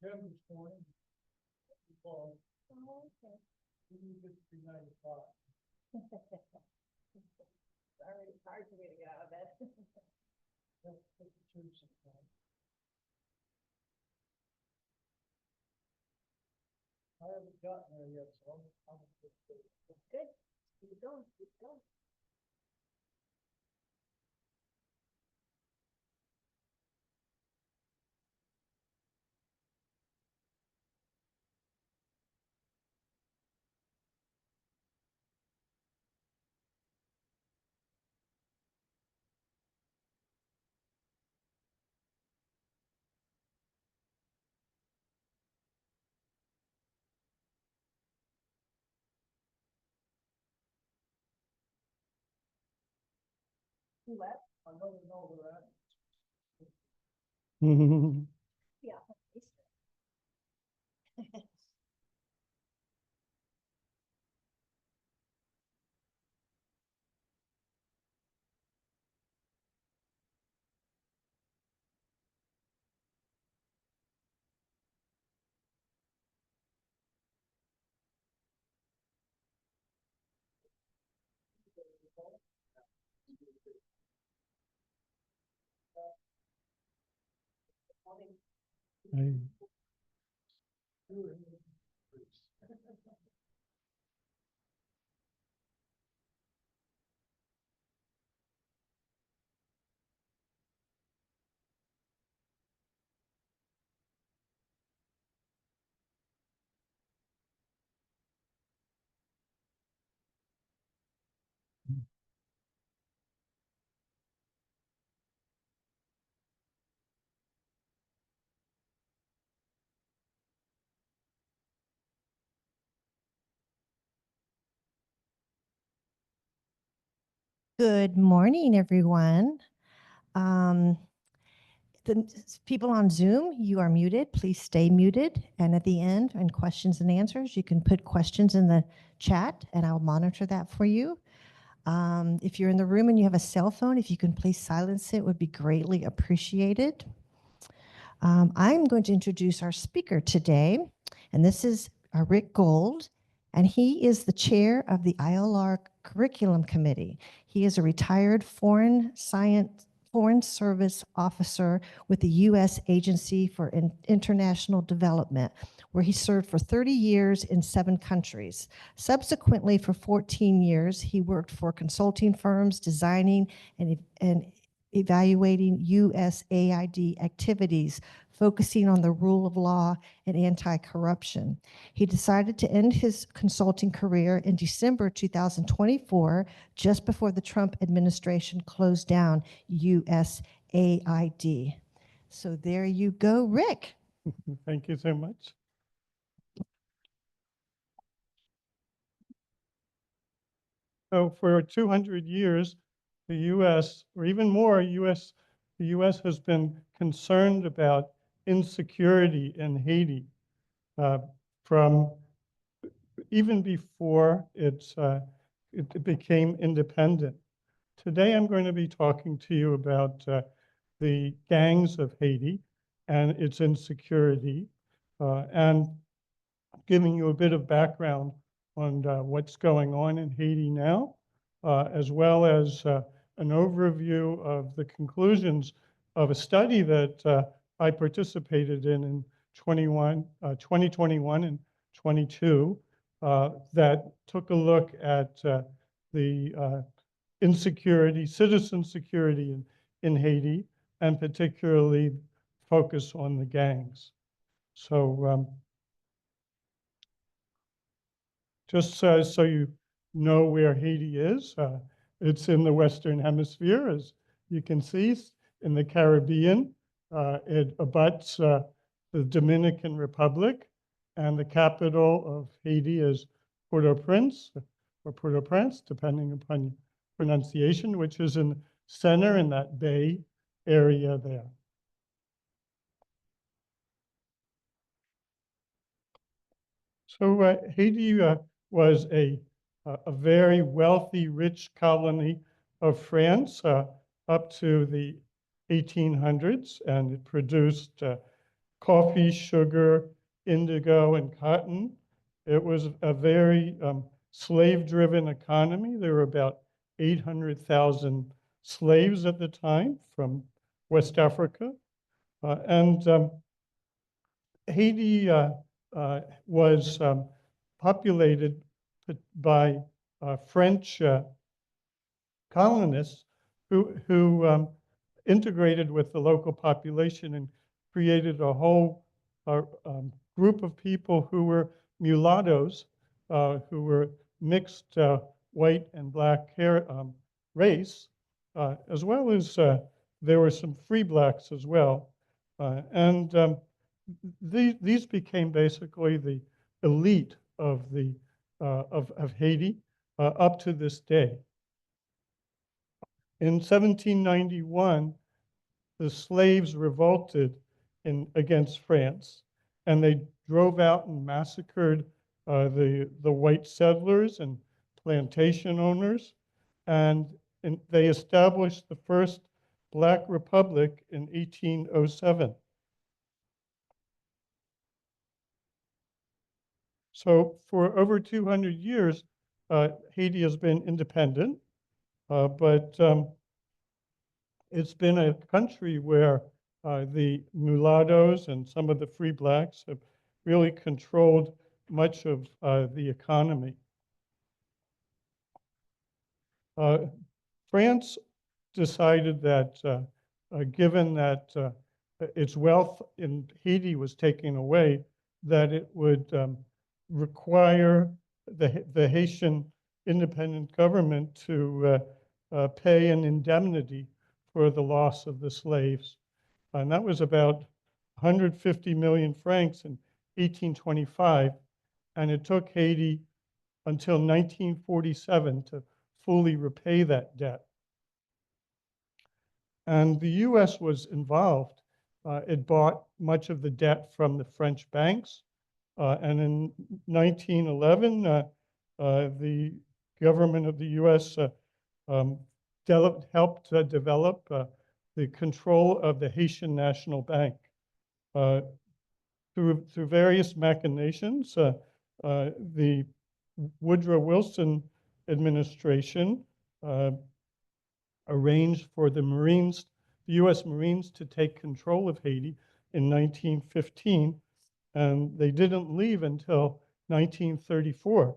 Jim this morning. Oh, okay. Sorry, it's hard for me to get out of bed. I haven't gotten there yet, so I'm Good. Keep going, keep going. Who left? I don't know where that. Yeah. Good morning, everyone. The people on Zoom, you are muted. Please stay muted. And at the end, in questions and answers, you can put questions in the chat and I'll monitor that for you. If you're in the room and you have a cell phone, if you can please silence it, would be greatly appreciated. I'm going to introduce our speaker today, and this is Rick Gold, and he is the chair of the ILR Curriculum Committee. He is a retired Foreign Service officer with the U.S. Agency for International Development, where he served for 30 years in 7 countries. Subsequently, for 14 years, he worked for consulting firms designing and evaluating USAID activities, focusing on the rule of law and anti-corruption. He decided to end his consulting career in December 2024, just before the Trump administration closed down USAID. So there you go, Rick. Thank you so much. So for 200 years, the U.S., or even more, the U.S. has been concerned about insecurity in Haiti from even before it became independent. Today, I'm going to be talking to you about the gangs of Haiti and its insecurity, and giving you a bit of background on what's going on in Haiti now, as well as an overview of the conclusions of a study that I participated in 2021 and 22, that took a look at the insecurity, citizen security in Haiti, and particularly focus on the gangs. So just so you know where Haiti is, it's in the Western Hemisphere, as you can see, in the Caribbean. It abuts the Dominican Republic, and the capital of Haiti is Port-au-Prince, or Port-au-Prince, depending upon pronunciation, which is in the center in that bay area there. So Haiti was a very wealthy, rich colony of France up to the 1800s, and it produced coffee, sugar, indigo, and cotton. It was a very slave-driven economy. There were about 800,000 slaves at the time from West Africa. And Haiti was populated by French colonists who integrated with the local population and created a whole group of people who were mulattoes, who were mixed white and black hair race, as well as there were some free blacks as well. And these became basically the elite of of Haiti up to this day. In 1791, the slaves revolted against France, and they drove out and massacred the white settlers and plantation owners, and they established the first Black Republic in 1807. So for over 200 years, Haiti has been independent, but it's been a country where the mulattoes and some of the free blacks have really controlled much of the economy. France decided that given that its wealth in Haiti was taken away, that it would require the Haitian independent government to pay an indemnity for the loss of the slaves. And that was about 150 million francs in 1825. And it took Haiti until 1947 to fully repay that debt. And the US was involved. It bought much of the debt from the French banks. And in 1911, the government of the US helped develop the control of the Haitian National Bank. Through various machinations, the Woodrow Wilson administration arranged for the US Marines to take control of Haiti in 1915, and they didn't leave until 1934.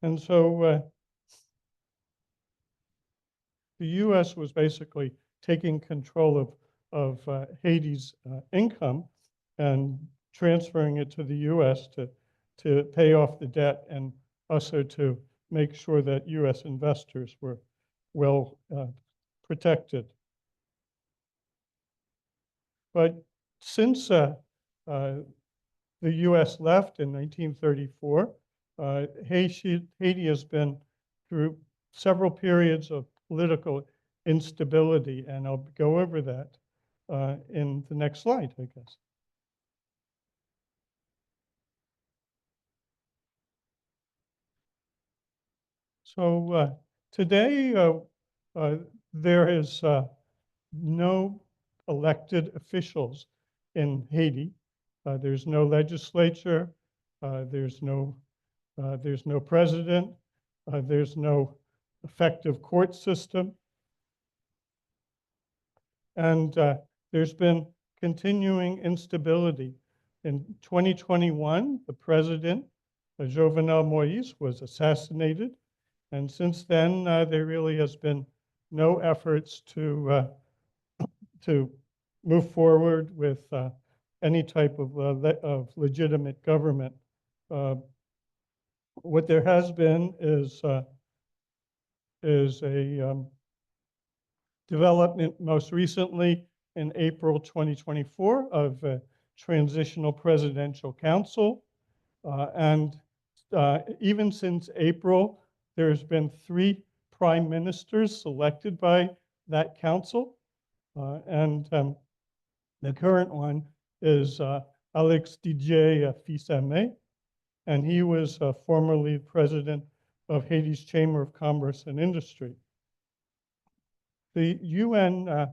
And so the US was basically taking control of Haiti's income and transferring it to the US to pay off the debt and also to make sure that US investors were well protected. But since the US left in 1934, Haiti has been through several periods of political instability, and I'll go over that in the next slide, I guess. So today, there is no elected officials in Haiti. There's no legislature. There's no president. There's no effective court system. And there's been continuing instability. In 2021, the president, Jovenel Moïse, was assassinated. And since then, there really has been no efforts to move forward with any type of legitimate government. What there has been is a development most recently in April 2024 of a transitional presidential council. And even since April, there's been 3 prime ministers selected by that council. And the current one is Alex Didier Fils-Aimé, and he was formerly president of Haiti's Chamber of Commerce and Industry. the UN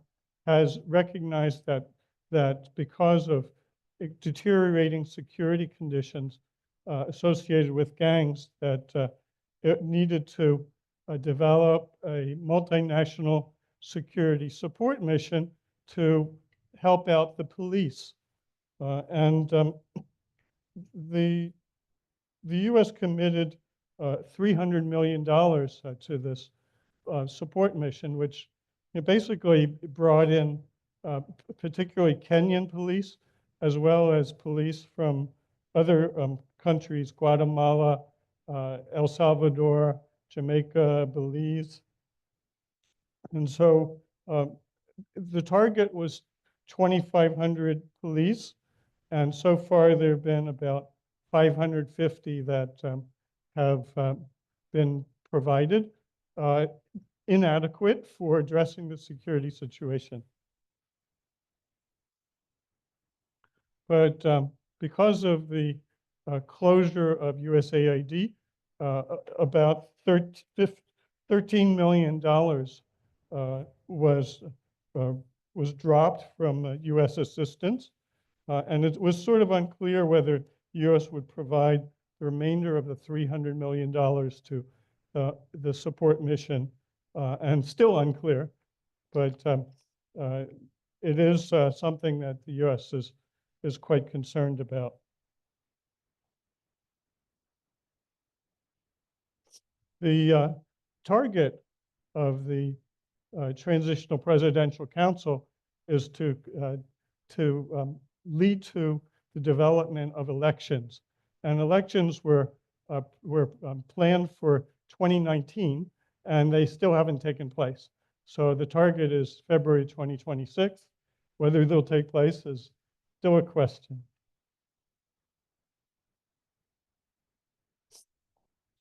has recognized that because of deteriorating security conditions associated with gangs, that it needed to develop a multinational security support mission to help out the police. And the U.S. committed $300 million to this support mission, which basically brought in particularly Kenyan police, as well as police from other countries, Guatemala, El Salvador, Jamaica, Belize. And so the target was 2,500 police, and so far there have been about 550 that have been provided, inadequate for addressing the security situation. But because of the closure of USAID, about $13 million was dropped from U.S. assistance. And it was sort of unclear whether the U.S. would provide the remainder of the $300 million to the support mission, and still unclear. But it is something that the U.S. is quite concerned about. The target of the Transitional Presidential Council is to lead to the development of elections. And elections were planned for 2019, and they still haven't taken place. So the target is February 2026. Whether they'll take place is still a question.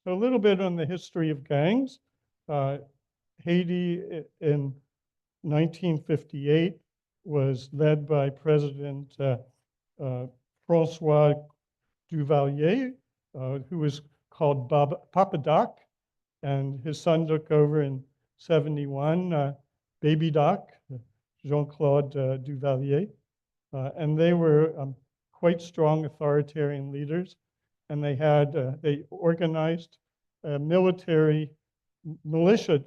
So a little bit on the history of gangs. Haiti in 1958 was led by President Francois Duvalier, who was called Papa Doc, and his son took over in 71, Baby Doc, Jean-Claude Duvalier. And they were quite strong authoritarian leaders, and they organized a military militia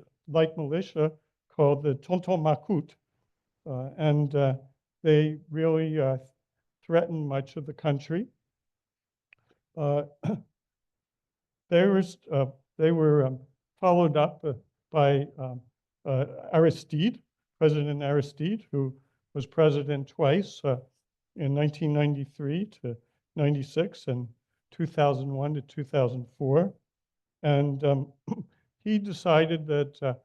called the Tonton Macoute. And they really threatened much of the country. They were followed up by Aristide, President Aristide, who was president twice in 1993 to 96 and 2001 to 2004. And he decided that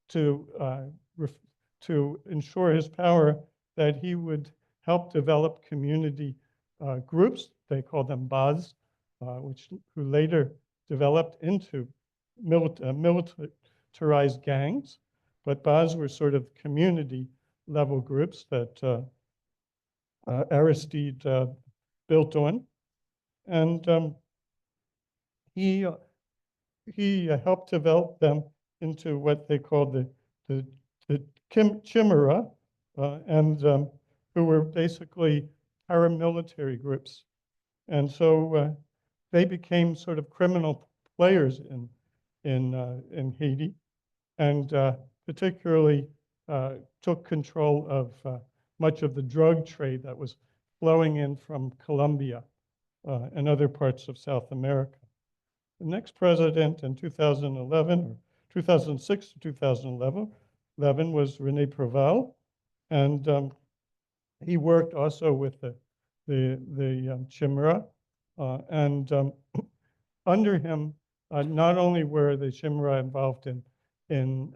to ensure his power, that he would help develop community groups. They called them BAS, who later developed into militarized gangs. But BAS were sort of community level groups that Aristide built on. And he helped develop them into what they called the Chimera, who were basically paramilitary groups. And so they became sort of criminal players in Haiti, and particularly took control of much of the drug trade that was flowing in from Colombia and other parts of South America. The next president in 2011, or 2006 to 2011, was René Preval, and he worked also with the Chimera, and under him, not only were the Chimera involved in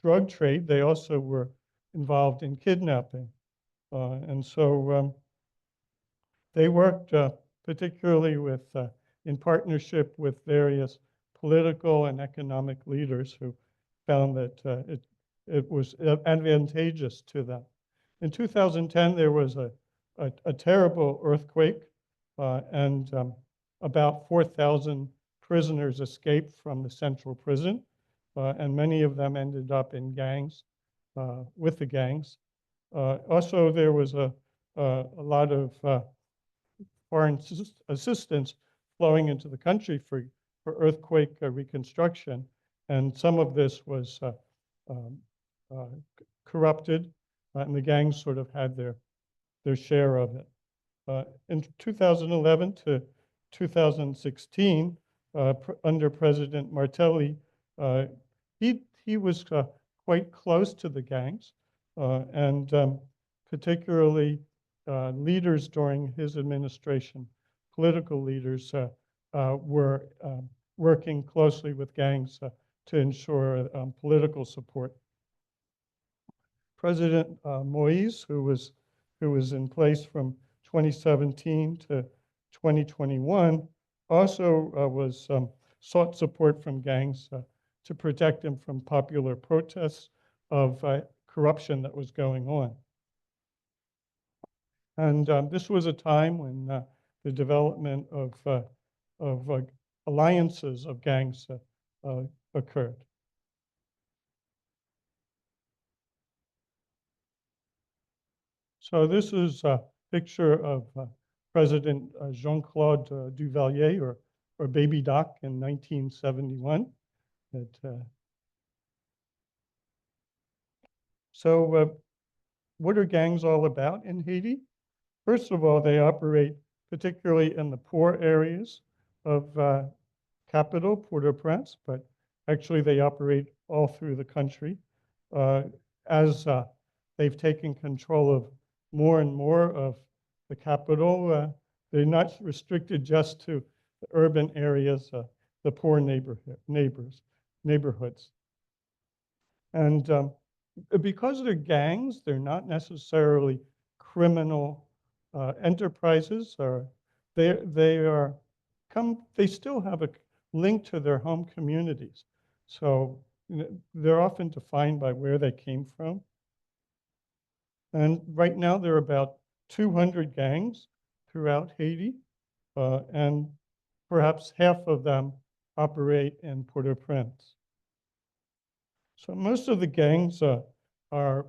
drug trade, they also were involved in kidnapping, and so they worked particularly in partnership with various political and economic leaders who found that it was advantageous to them. In 2010, there was a terrible earthquake, and about 4,000 prisoners escaped from the central prison. and many of them ended up in gangs, with the gangs. Also, there was a lot of foreign assistance flowing into the country for earthquake reconstruction, and some of this was um, uh, corrupted, and the gangs sort of had their share of it. In 2011 to 2016, under President Martelli, uh, he was quite close to the gangs, and particularly leaders during his administration, political leaders, were working closely with gangs to ensure political support. President Moise, who was in place from 2017 to 2021, also sought support from gangs to protect him from popular protests of corruption that was going on. And this was a time when the development of alliances of gangs occurred. So this is a picture of President Jean-Claude Duvalier, or Baby Doc, in 1971. So what are gangs all about in Haiti? First of all, they operate particularly in the poor areas of capital, Port-au-Prince, but actually they operate all through the country. As they've taken control of more and more of the capital, they're not restricted just to the urban areas, the poor neighborhoods. And because they're gangs, they're not necessarily criminal enterprises, or they still have a link to their home communities. So they're often defined by where they came from. And right now there are about 200 gangs throughout Haiti, and perhaps half of them operate in Port-au-Prince. So most of the gangs are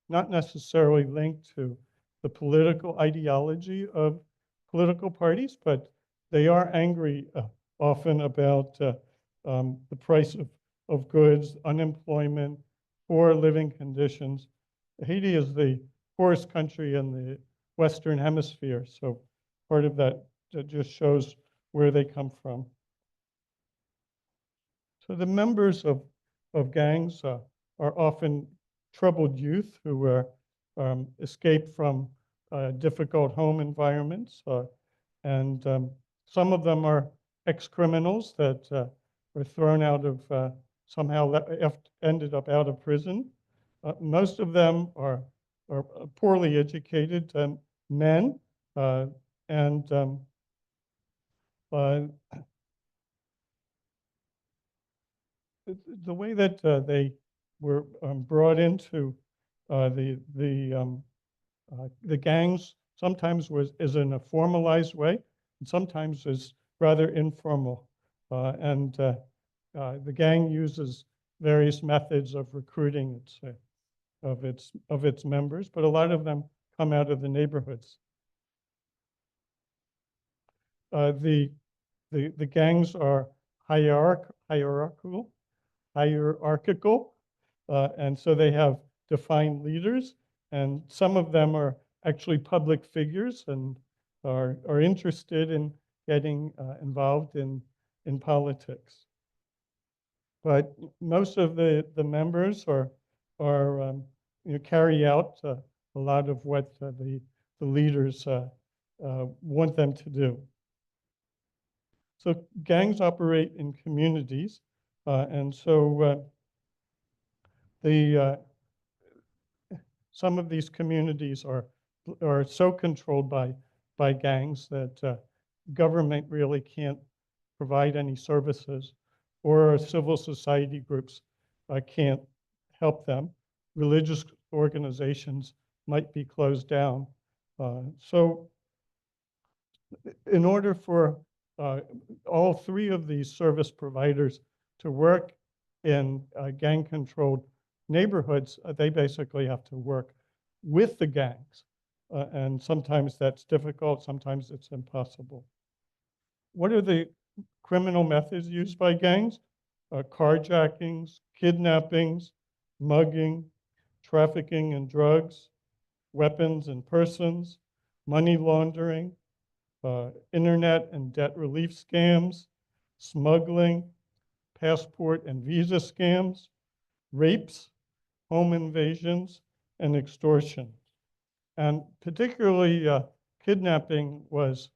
not necessarily linked to the political ideology of political parties, but they are angry often about the price of goods, unemployment, poor living conditions. Haiti is the poorest country in the Western Hemisphere, so part of that just shows where they come from. So the members of gangs are often troubled youth who escape from difficult home environments, and some of them are ex-criminals that were thrown out of, somehow ended up out of prison. Most of them are poorly educated men, and the way that they were brought into the gangs sometimes is in a formalized way, and sometimes is rather informal. The gang uses various methods of recruiting of its members, but a lot of them come out of the neighborhoods. The gangs are hierarchical, and so they have defined leaders, and some of them are actually public figures and are interested in getting involved in politics. But most of the members carry out a lot of what the leaders want them to do. So gangs operate in communities, and so some of these communities are so controlled by gangs that government really can't provide any services, or civil society groups can't help them. Religious organizations might be closed down. So in order for all three of these service providers to work in gang-controlled neighborhoods, they basically have to work with the gangs. And sometimes that's difficult, sometimes it's impossible. What are the criminal methods used by gangs? Carjackings, kidnappings, mugging, trafficking in drugs, weapons and persons, money laundering, internet and debt relief scams, smuggling, passport and visa scams, rapes, home invasions, and extortion. And particularly kidnapping was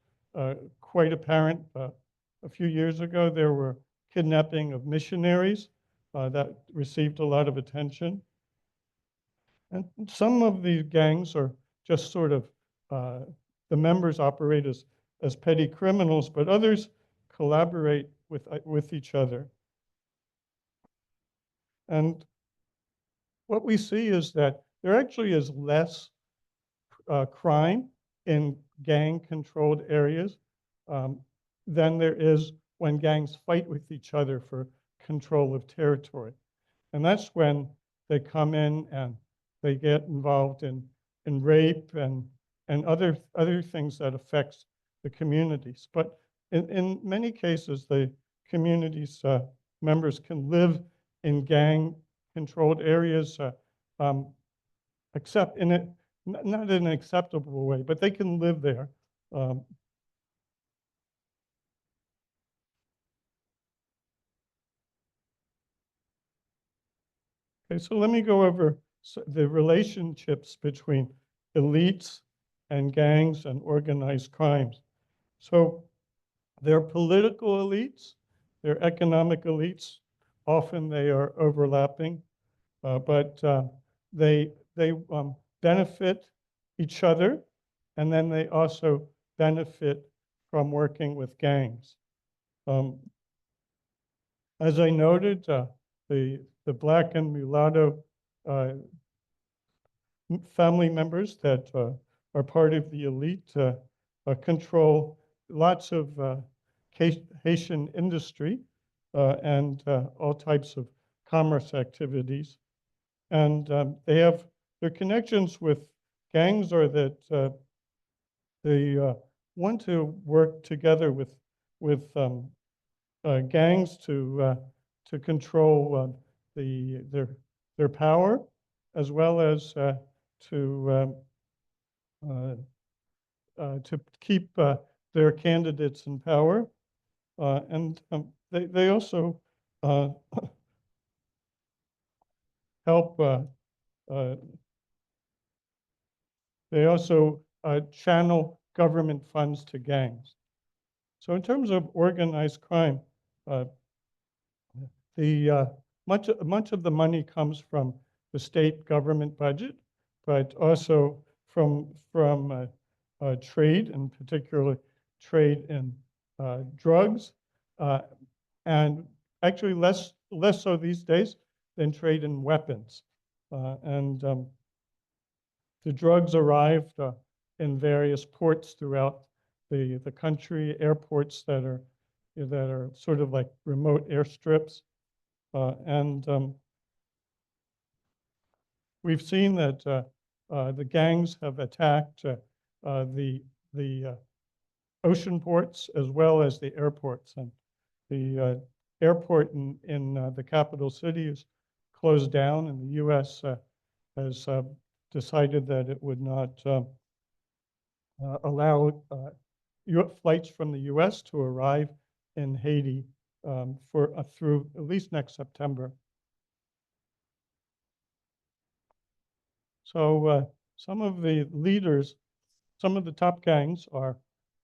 quite apparent. A few years ago, there were kidnapping of missionaries that received a lot of attention. And some of these gangs are just sort of, the members operate as petty criminals, but others collaborate with each other. And what we see is that there actually is less crime in gang-controlled areas than there is when gangs fight with each other for control of territory. And that's when they come in and they get involved in rape and other things that affects the communities. But in many cases, the community's members can live in gang-controlled areas, except in it, not in an acceptable way, but they can live there. Okay, so let me go over the relationships between elites and gangs and organized crimes. So they're political elites, they're economic elites. Often they are overlapping, but they benefit each other, and then they also benefit from working with gangs. As I noted, the Black and mulatto family members that are part of the elite control lots of Haitian industry and all types of commerce activities. And they have their connections with gangs are that they want to work together with gangs to control their power, as well as to keep their candidates in power, and they also help. They also channel government funds to gangs. So in terms of organized crime, much of the money comes from the state government budget, but also from trade, and particularly trade in drugs, and actually less so these days than trade in weapons. And the drugs arrived in various ports throughout the country, airports that are sort of like remote airstrips. And we've seen that the gangs have attacked the ocean ports as well as the airports. And the airport in the capital city is closed down, and the U.S. Has decided that it would not allow flights from the U.S. to arrive in Haiti through at least next September. So some of the leaders, some of the top gangs are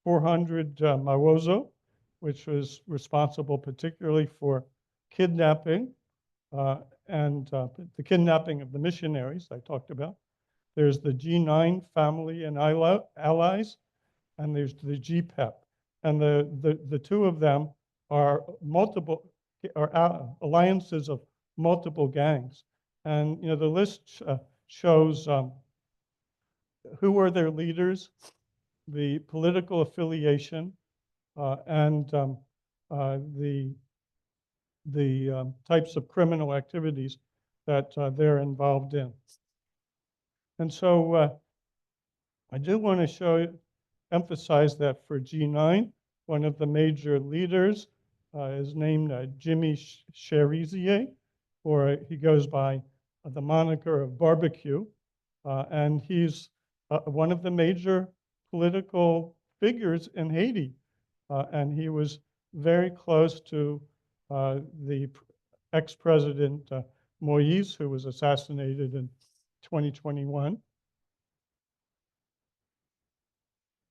400 Mawozo, which was responsible particularly for kidnapping and the kidnapping of the missionaries I talked about. There's the G9 family and allies, and there's the GPEP. And the two of them are alliances of multiple gangs. And the list shows who are their leaders, the political affiliation, and the the types of criminal activities that they're involved in. And so I do want to emphasize that for G9, one of the major leaders is named Jimmy Cherizier, or he goes by the moniker of Barbecue. And he's one of the major political figures in Haiti. And he was very close to the ex-president Moïse, who was assassinated in 2021.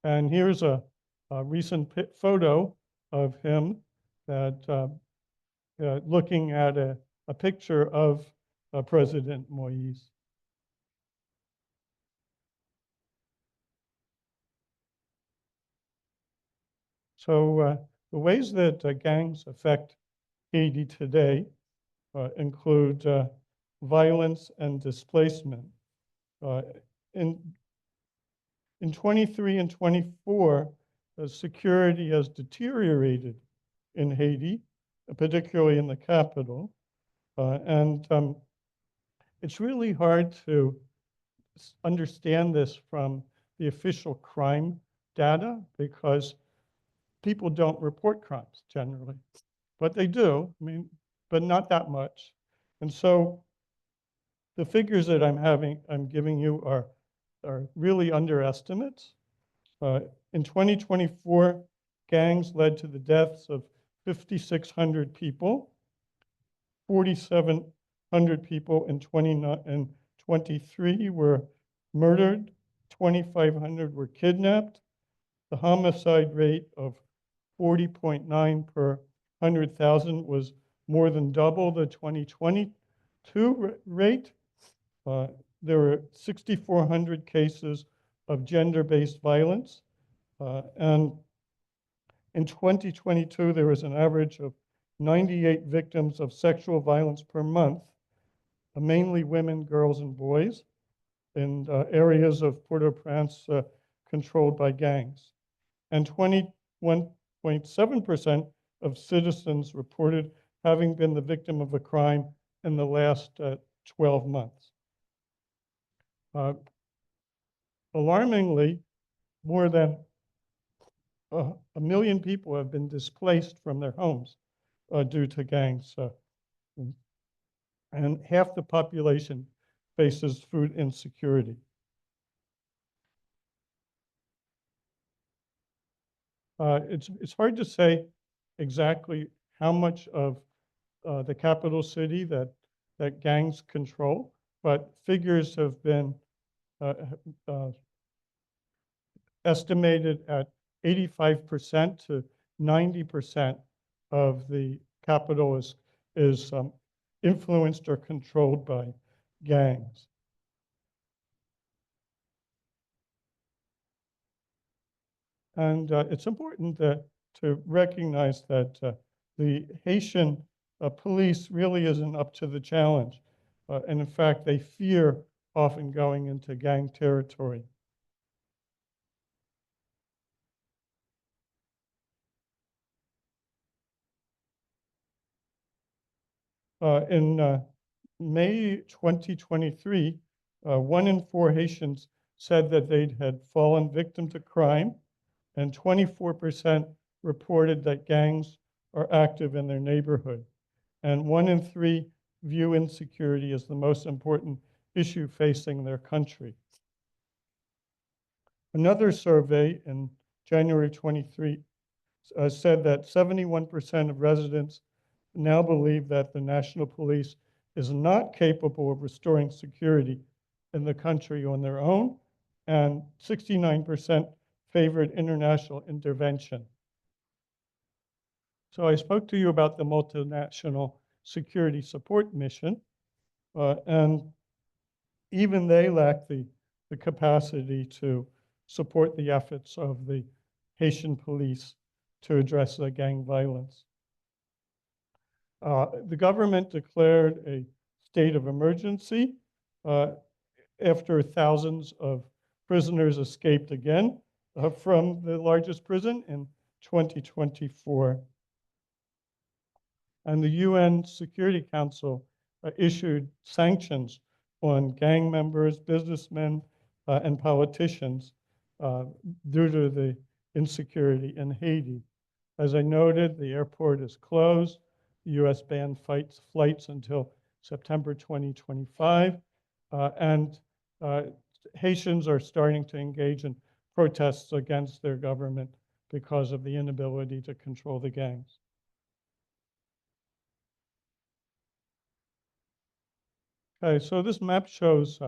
And here's a recent photo of him that looking at a picture of President Moïse. So the ways that gangs affect Haiti today include violence and displacement. In 23 and 24, security has deteriorated in Haiti, particularly in the capital. And it's really hard to understand this from the official crime data because people don't report crimes generally, but they do, I mean, but not that much. And so the figures that I'm giving you are really underestimates. In 2024, gangs led to the deaths of 5,600 people, 4,700 people in 23 were murdered, 2,500 were kidnapped. The homicide rate of 40.9 per 100,000 was more than double the 2022 rate. There were 6,400 cases of gender-based violence. And in 2022, there was an average of 98 victims of sexual violence per month, mainly women, girls, and boys, in areas of Port-au-Prince controlled by gangs. And 21.7% of citizens reported having been the victim of a crime in the last 12 months. Alarmingly, more than 1 million people have been displaced from their homes due to gangs. And half the population faces food insecurity. It's hard to say exactly how much of the capital city that gangs control, but figures have been estimated at 85% to 90% of the capital is influenced or controlled by gangs. And it's important to recognize that the Haitian police really isn't up to the challenge. And in fact, they fear often going into gang territory. In May 2023, 1 in 4 Haitians said that they had fallen victim to crime, and 24% reported that gangs are active in their neighborhood. And 1 in 3 view insecurity as the most important issue facing their country. Another survey in January 23 said that 71% of residents now believe that the national police is not capable of restoring security in the country on their own, and 69% favored international intervention. So I spoke to you about the multinational security support mission, and even they lack the capacity to support the efforts of the Haitian police to address the gang violence. The government declared a state of emergency after thousands of prisoners escaped again from the largest prison in 2024. And the UN Security Council issued sanctions on gang members, businessmen, and politicians due to the insecurity in Haiti. As I noted, the airport is closed. The U.S. banned flights until September 2025. And Haitians are starting to engage in protests against their government because of the inability to control the gangs. Okay, so this map shows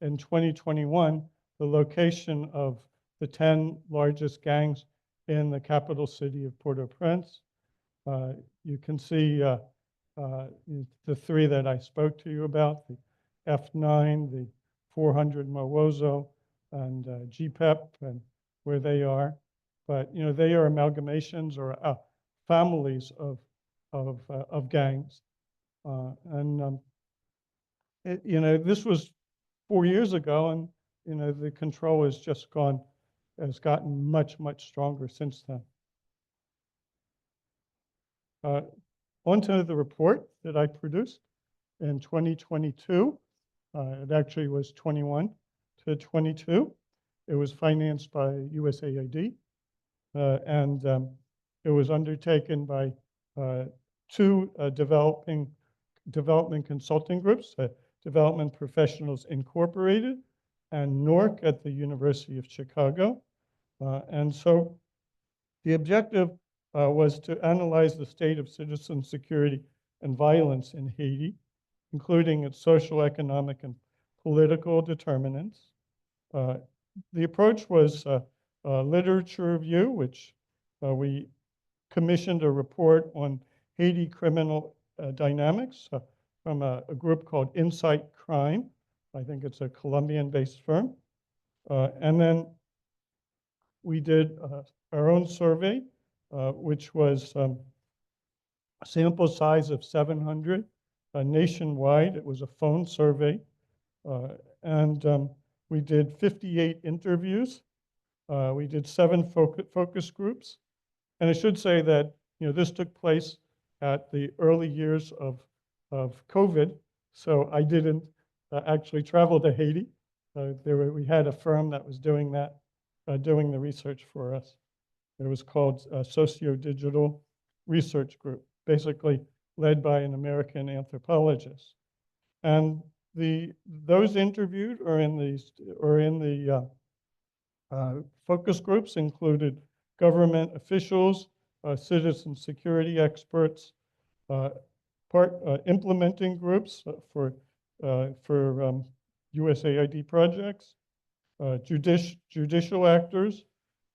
in 2021 the location of the 10 largest gangs in the capital city of Port-au-Prince. You can see the three that I spoke to you about, the F9, the 400 Mawozo, and GPEP, and where they are. But they are amalgamations or families of gangs. This was 4 years ago, and the control has gotten much, much stronger since then. Onto the report that I produced in 2022. It actually was 21 to 22. It was financed by USAID, and it was undertaken by two development consulting groups, Development Professionals Incorporated and NORC at the University of Chicago. And so the objective was to analyze the state of citizen security and violence in Haiti, including its social, economic, and political determinants. The approach was a literature review, which we commissioned a report on Haiti criminal dynamics from a group called Insight Crime. I think it's a Colombian-based firm. And then we did our own survey, which was a sample size of 700 nationwide. It was a phone survey. And we did 58 interviews. We did 7 focus groups. And I should say that this took place at the early years of COVID. So I didn't actually travel to Haiti. We had a firm that was doing that, doing the research for us. It was called Socio-Digital Research Group, basically led by an American anthropologist. And those interviewed or in the focus groups included government officials, citizen security experts, implementing groups for USAID projects, judicial actors,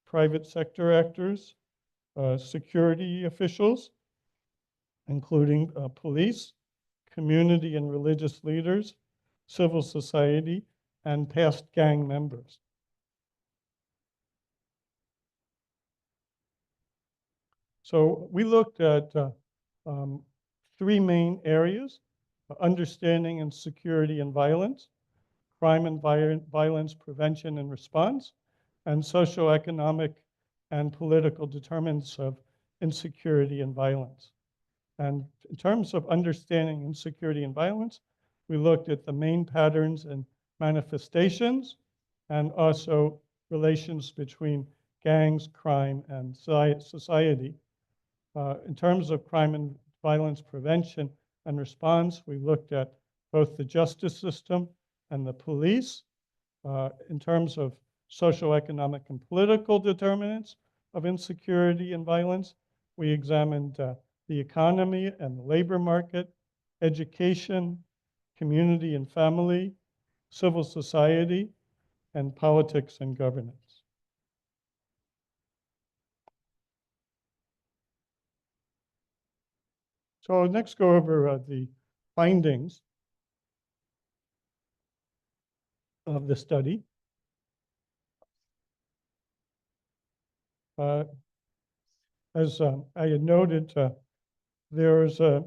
private sector actors, security officials, including police, community and religious leaders, civil society, and past gang members. So we looked at 3 main areas: understanding and security and violence, crime and violence prevention and response, and socioeconomic and political determinants of insecurity and violence. And in terms of understanding insecurity and violence, we looked at the main patterns and manifestations, and also relations between gangs, crime, and society. In terms of crime and violence prevention and response, we looked at both the justice system and the police. In terms of socioeconomic and political determinants of insecurity and violence, we examined the economy and the labor market, education, community and family, civil society, and politics and governance. So I'll next go over the findings of the study. As I had noted, there's a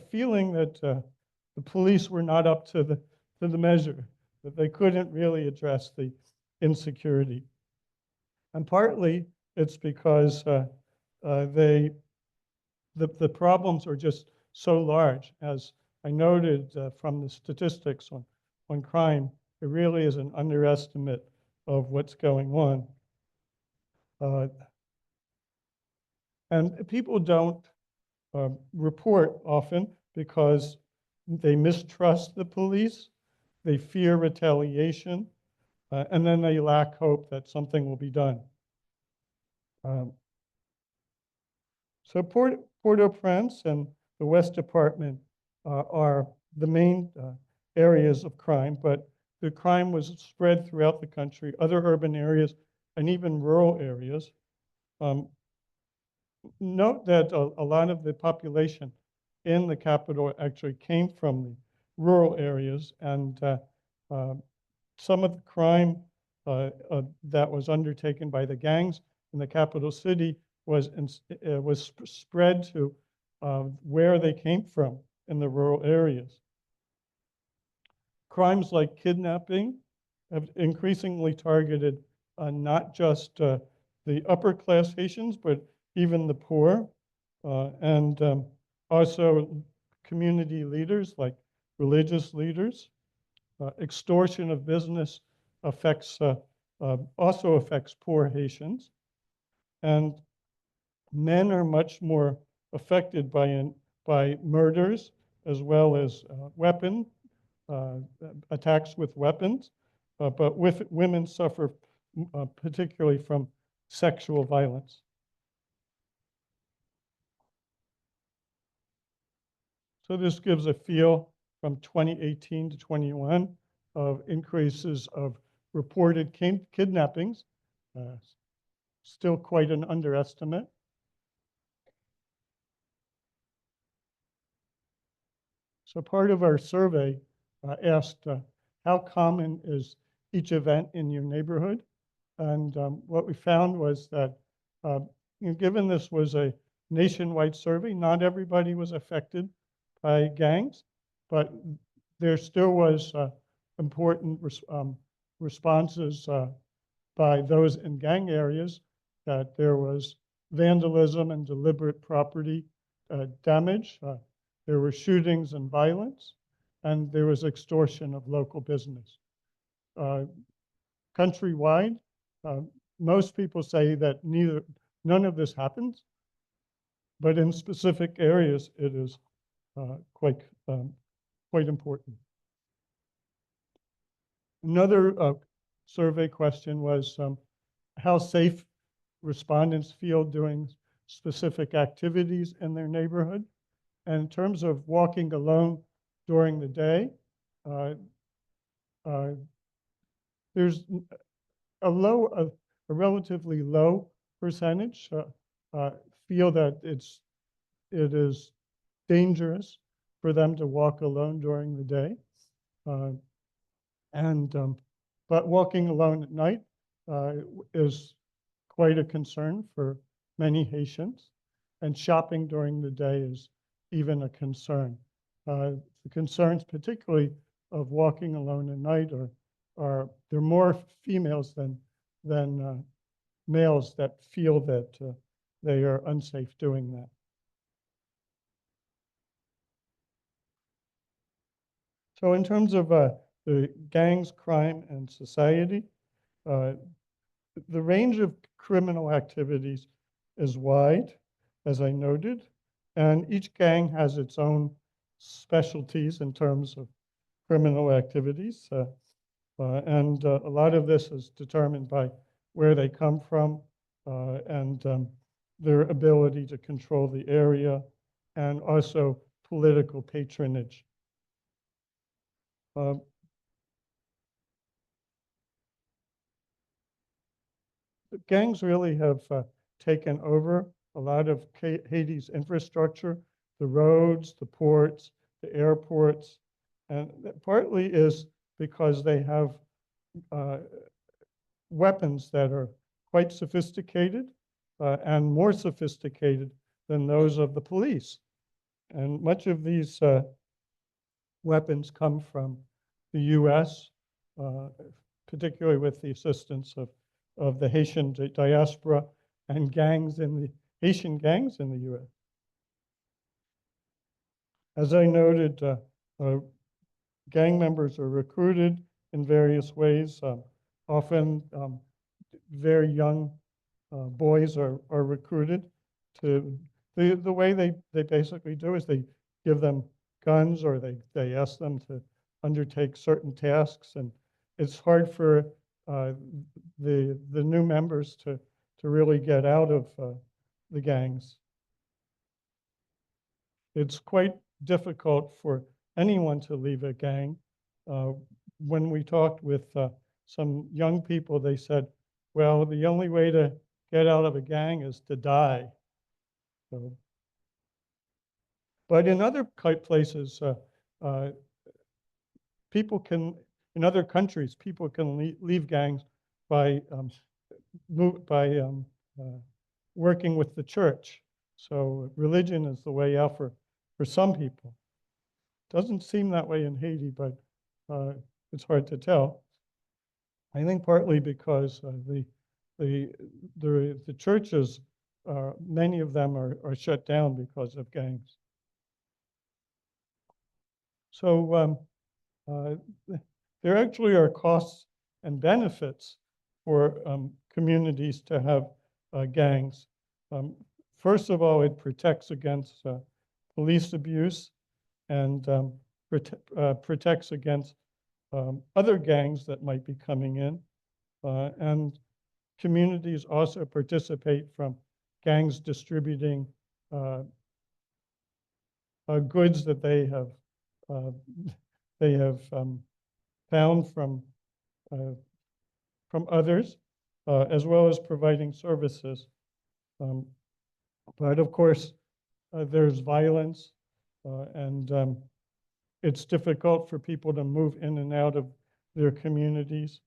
feeling that the police were not up to the measure, that they couldn't really address the insecurity. And partly it's because they the problems are just so large. As I noted from the statistics on crime, it really is an underestimate of what's going on. And people don't report often because they mistrust the police, they fear retaliation, and then they lack hope that something will be done. So Port-au-Prince and the West Department are the main areas of crime, but the crime was spread throughout the country, other urban areas, and even rural areas. Note that a lot of the population in the capital actually came from the rural areas, and some of the crime that was undertaken by the gangs in the capital city was spread to where they came from in the rural areas. Crimes like kidnapping have increasingly targeted not just the upper class Haitians, but even the poor, and also community leaders like religious leaders. Extortion of business also affects poor Haitians. And men are much more affected by murders as well as attacks with weapons, but women suffer particularly from sexual violence. So this gives a feel from 2018 to 21 of increases of reported kidnappings, still quite an underestimate. So part of our survey asked how common is each event in your neighborhood? And what we found was that given this was a nationwide survey, not everybody was affected by gangs, but there still was important responses by those in gang areas that there was vandalism and deliberate property damage. There were shootings and violence, and there was extortion of local business. Countrywide, most people say that none of this happens, but in specific areas, it is quite important. Another survey question was how safe respondents feel doing specific activities in their neighborhood. And in terms of walking alone during the day, there's a relatively low percentage feel that it is dangerous for them to walk alone during the day. But walking alone at night is quite a concern for many Haitians, and shopping during the day is even a concern. The concerns, particularly of walking alone at night, there are more females than males that feel that they are unsafe doing that. So in terms of the gangs, crime, and society, the range of criminal activities is wide, as I noted, and each gang has its own specialties in terms of criminal activities. And a lot of this is determined by where they come from and their ability to control the area, and also political patronage. The gangs really have taken over a lot of Haiti's infrastructure, the roads, the ports, the airports, and that partly is because they have weapons that are quite sophisticated and more sophisticated than those of the police. And much of these weapons come from the US, particularly with the assistance of the Haitian diaspora and Haitian gangs in the US. As I noted, gang members are recruited in various ways. Often very young boys are recruited to, the way they basically do is they give them guns, or they ask them to undertake certain tasks, and it's hard for the new members to really get out of the gangs. It's quite difficult for anyone to leave a gang. Uh, when we talked with some young people, they said, well, the only way to get out of a gang is to die. So, but in other places, uh, people can, in other countries, people can leave gangs by working with the church. So religion is the way out for some people. Doesn't seem that way in Haiti, but it's hard to tell. I think partly because the churches, many of them are shut down because of gangs. So there actually are costs and benefits for communities to have gangs. First of all, it protects against police abuse, and protects against other gangs that might be coming in. And communities also participate from gangs distributing goods that they have found from others, as well as providing services. But of course, there's violence, and it's difficult for people to move in and out of their communities.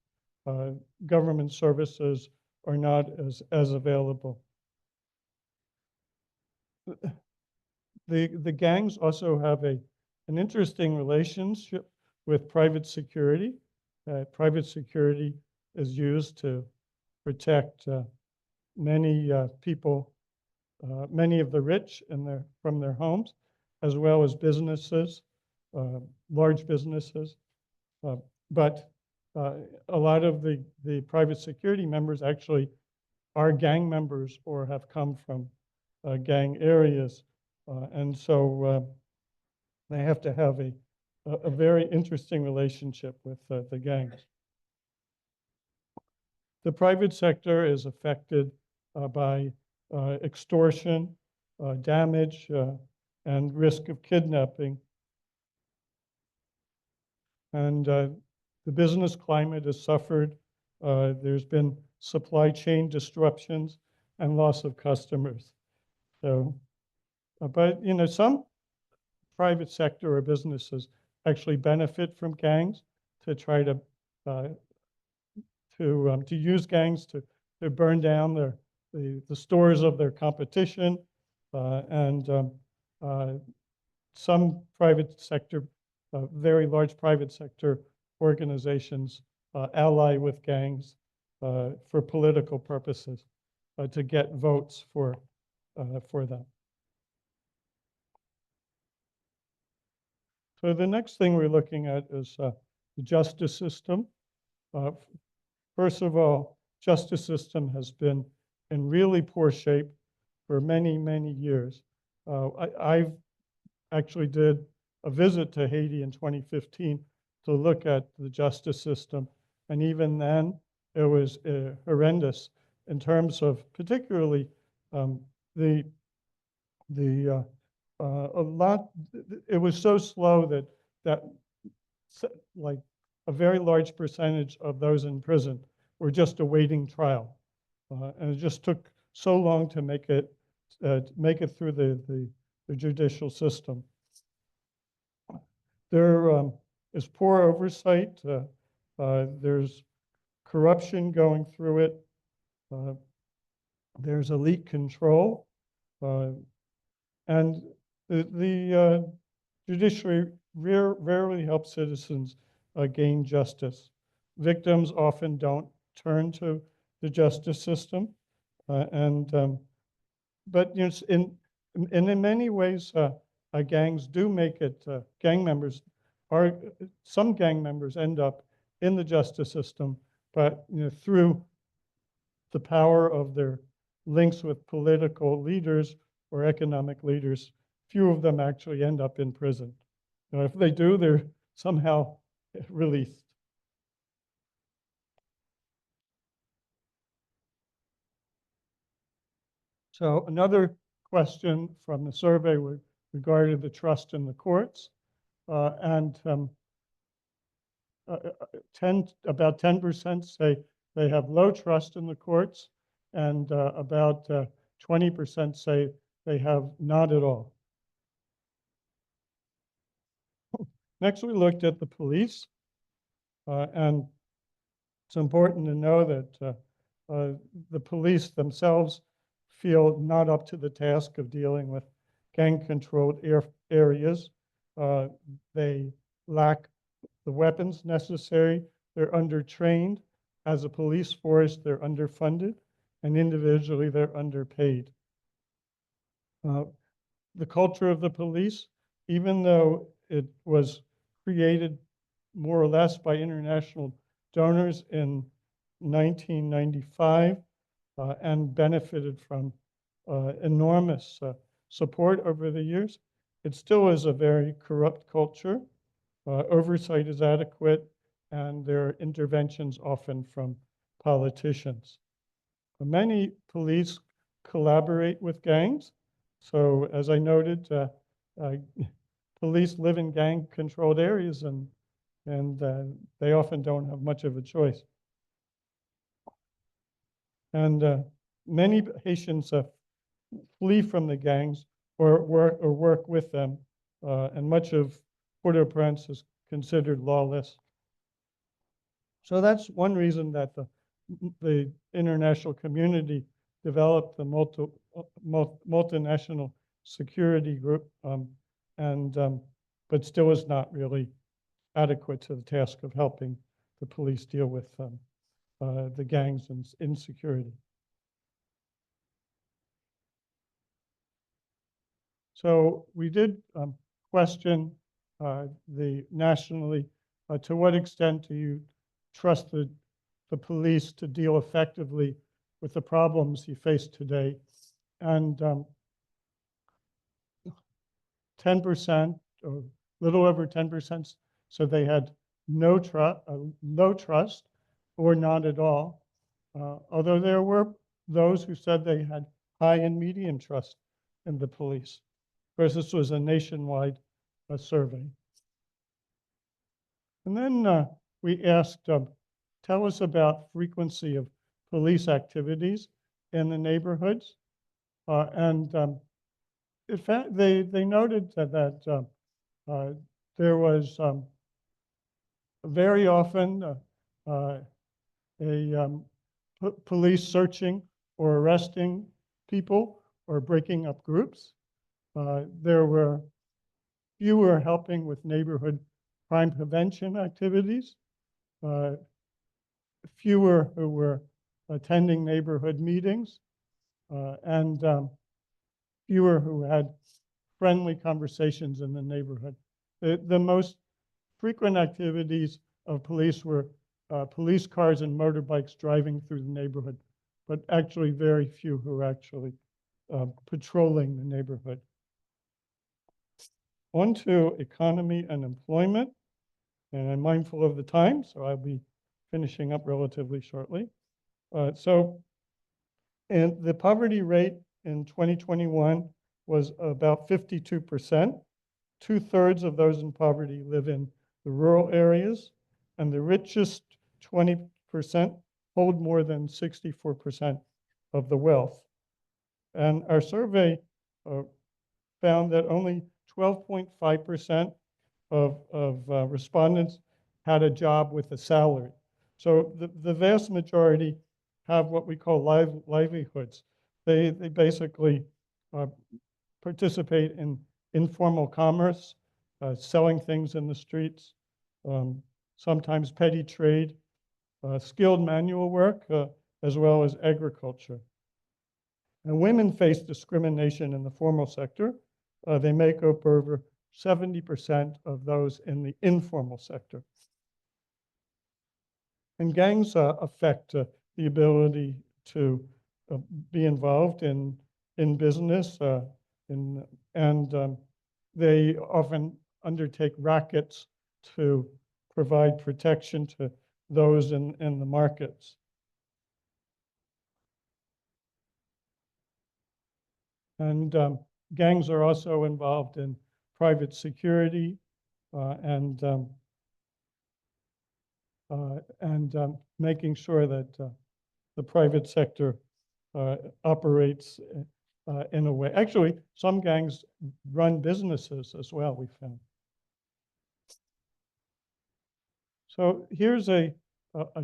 Government services are not as available. The gangs also have an interesting relationship with private security. Private security is used to protect many people, many of the rich from their homes, as well as businesses, large businesses. But a lot of the private security members actually are gang members or have come from gang areas. And so they have to have a very interesting relationship with the gangs. The private sector is affected by extortion, damage, and risk of kidnapping. And the business climate has suffered. There's been supply chain disruptions and loss of customers. So, but some private sector or businesses actually benefit from gangs to try to use gangs to burn down the stores of their competition, and some private sector, very large private sector organizations ally with gangs for political purposes, to get votes for them. So the next thing we're looking at is the justice system. First of all, justice system has been in really poor shape for many, many years. I've actually did a visit to Haiti in 2015 to look at the justice system. And even then, it was horrendous in terms of particularly it was so slow that like a very large percentage of those in prison were just awaiting trial. And it just took so long to make it through the judicial system. There is poor oversight. There's corruption going through it. There's elite control. And the judiciary rarely helps citizens gain justice. Victims often don't turn to the justice system. But in many ways, gangs do make it, gang members are, some gang members end up in the justice system, but through the power of their links with political leaders or economic leaders, few of them actually end up in prison. If they do, they're somehow released. So another question from the survey regarded the trust in the courts, and about 10% say they have low trust in the courts, and about 20% say they have not at all. Next, we looked at the police, and it's important to know that the police themselves feel not up to the task of dealing with gang-controlled areas. They lack the weapons necessary. They're undertrained. As a police force, they're underfunded, and individually, they're underpaid. The culture of the police, even though it was created more or less by international donors in 1995 and benefited from enormous support over the years, it still is a very corrupt culture. Oversight is adequate, and there are interventions often from politicians. Many police collaborate with gangs. So as I noted, police live in gang-controlled areas, and they often don't have much of a choice. And many Haitians flee from the gangs or work with them, and much of Port-au-Prince is considered lawless. So that's one reason that the international community developed the multinational security group, but still is not really adequate to the task of helping the police deal with the gangs and insecurity. So we did question nationally, to what extent do you trust the police to deal effectively with the problems you face today? And 10%, or a little over 10%, so they had no trust or not at all. Although there were those who said they had high and medium trust in the police. Of course, this was a nationwide survey. And then we asked, tell us about frequency of police activities in the neighborhoods. And in fact, they noted that there was very often police searching or arresting people or breaking up groups. There were fewer helping with neighborhood crime prevention activities, fewer who were attending neighborhood meetings, and fewer who had friendly conversations in the neighborhood. The most frequent activities of police were police cars and motorbikes driving through the neighborhood, but actually very few who were actually patrolling the neighborhood. On to economy and employment, and I'm mindful of the time, so I'll be finishing up relatively shortly. And the poverty rate in 2021 was about 52%. 2/3 of those in poverty live in the rural areas, and the richest 20% hold more than 64% of the wealth. And our survey found that only 12.5% of respondents had a job with a salary. So the vast majority have what we call livelihoods. They basically participate in informal commerce, selling things in the streets, sometimes petty trade, skilled manual work, as well as agriculture. And women face discrimination in the formal sector, they make up over 70% of those in the informal sector. And gangs affect the ability to be involved in business, and they often undertake rackets to provide protection to those in the markets. And gangs are also involved in private security and making sure that the private sector operates in a way. Actually, some gangs run businesses as well, we found. So here's a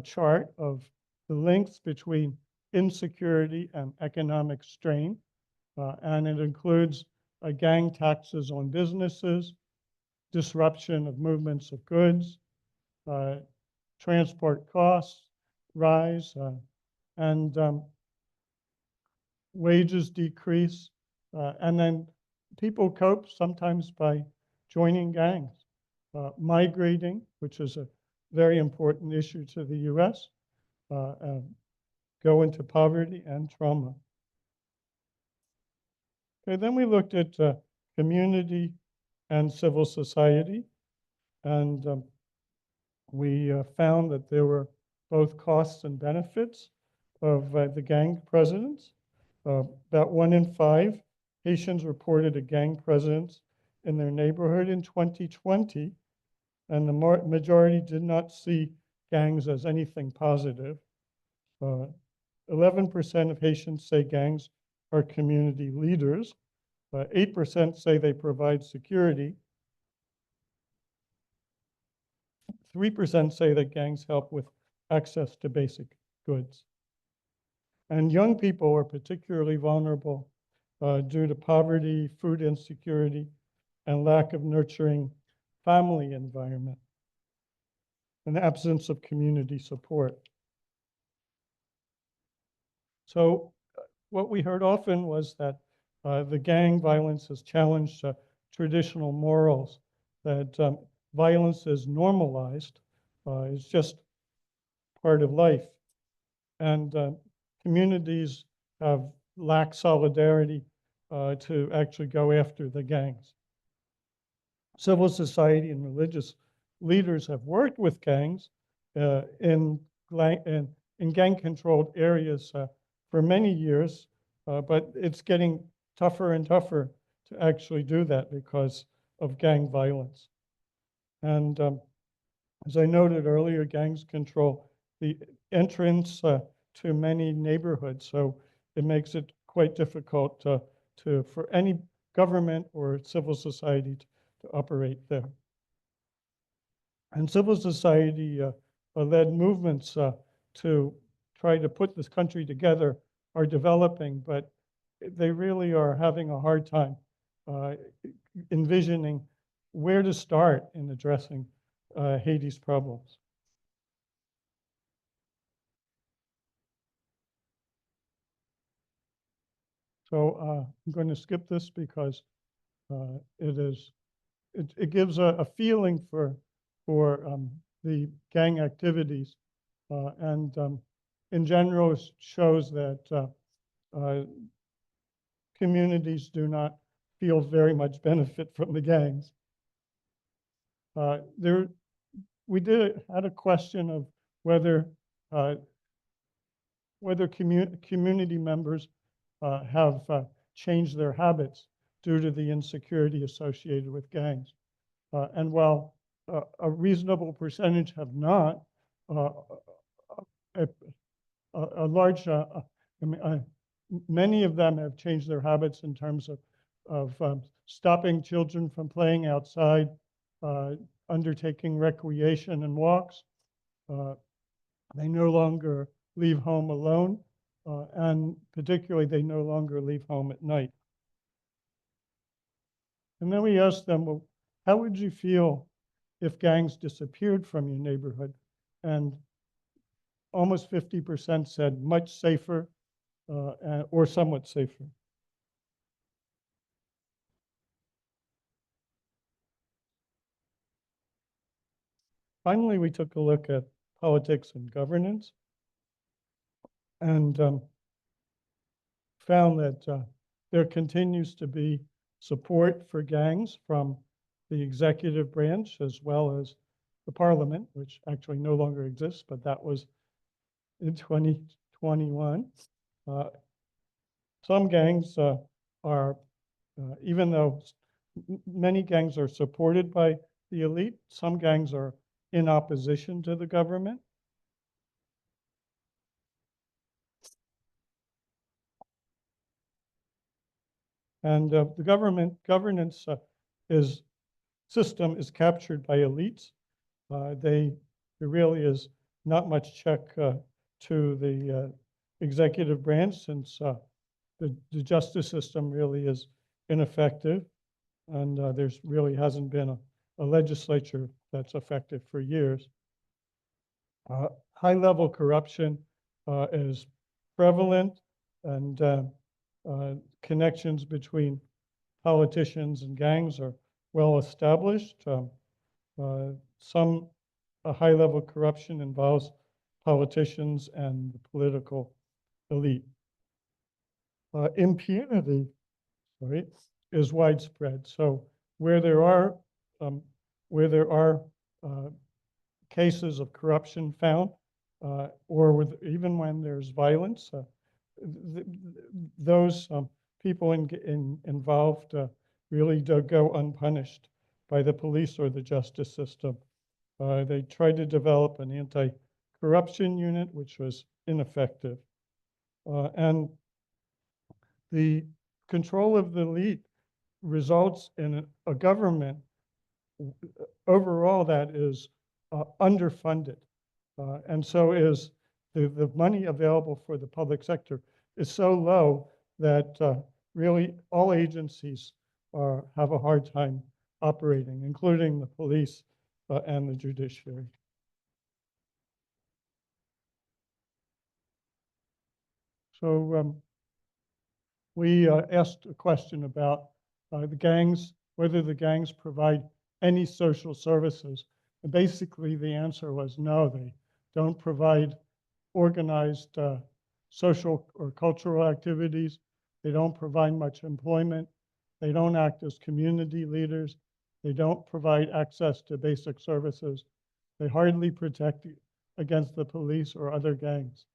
chart of the links between insecurity and economic strain, and it includes gang taxes on businesses, disruption of movements of goods, transport costs rise, and wages decrease, and then people cope sometimes by joining gangs, migrating, which is a very important issue to the US, go into poverty and trauma. Okay, then we looked at community and civil society, and we found that there were both costs and benefits of the gang presence. About 1 in 5 Haitians reported a gang presence in their neighborhood in 2020, and the majority did not see gangs as anything positive. 11% of Haitians say gangs are community leaders. 8% say they provide security. 3% say that gangs help with access to basic goods. And young people are particularly vulnerable due to poverty, food insecurity, and lack of nurturing family environment, and absence of community support. So what we heard often was that the gang violence has challenged traditional morals, that violence is normalized, it's just part of life. And communities have lacked solidarity to actually go after the gangs. Civil society and religious leaders have worked with gangs in gang-controlled areas for many years, but it's getting tougher and tougher to actually do that because of gang violence. And as I noted earlier, gangs control the entrance to many neighborhoods, so it makes it quite difficult for any government or civil society to operate there. And civil society led movements to try to put this country together are developing, but they really are having a hard time envisioning where to start in addressing Haiti's problems. So I'm going to skip this because it gives a feeling for the gang activities, and in general shows that communities do not feel very much benefit from the gangs. We had a question of whether community members have changed their habits due to the insecurity associated with gangs. And while a reasonable percentage have not, a large, many of them have changed their habits in terms of stopping children from playing outside, undertaking recreation and walks. They no longer leave home alone, and particularly they no longer leave home at night. And then we asked them, well, how would you feel if gangs disappeared from your neighborhood? And almost 50% said much safer or somewhat safer. finally, we took a look at politics and governance and found that there continues to be support for gangs from the executive branch as well as the parliament, which actually no longer exists, but that was in 2021. Some gangs are, even though many gangs are supported by the elite, some gangs are in opposition to the government. And the government governance system is captured by elites. There really is not much check to the executive branch since the justice system really is ineffective, and there's really hasn't been a legislature that's effective for years. High-level corruption is prevalent, and connections between politicians and gangs are well established. Some high-level corruption involves politicians and the political elite. Impunity, sorry, is widespread. So where there are cases of corruption found, or even when there's violence, those people involved really do go unpunished by the police or the justice system. They tried to develop an anti-corruption unit, which was ineffective. And the control of the elite results in a government overall that is underfunded. And so is the money available for the public sector is so low that really all agencies have a hard time operating, including the police and the judiciary. So we asked a question about the gangs, whether the gangs provide any social services. And basically, the answer was no, they don't provide organized social or cultural activities. They don't provide much employment. They don't act as community leaders. They don't provide access to basic services. They hardly protect against the police or other gangs.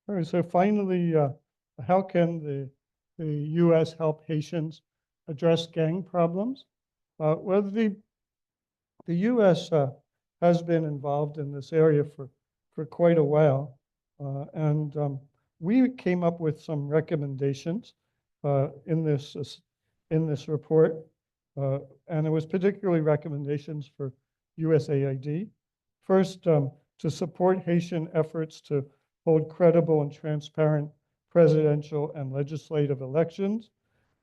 All right, so finally, how can the U.S. help Haitians address gang problems? Well, the U.S. Has been involved in this area for quite a while. And we came up with some recommendations in this report. And it was particularly recommendations for USAID. First, to support Haitian efforts to hold credible and transparent presidential and legislative elections,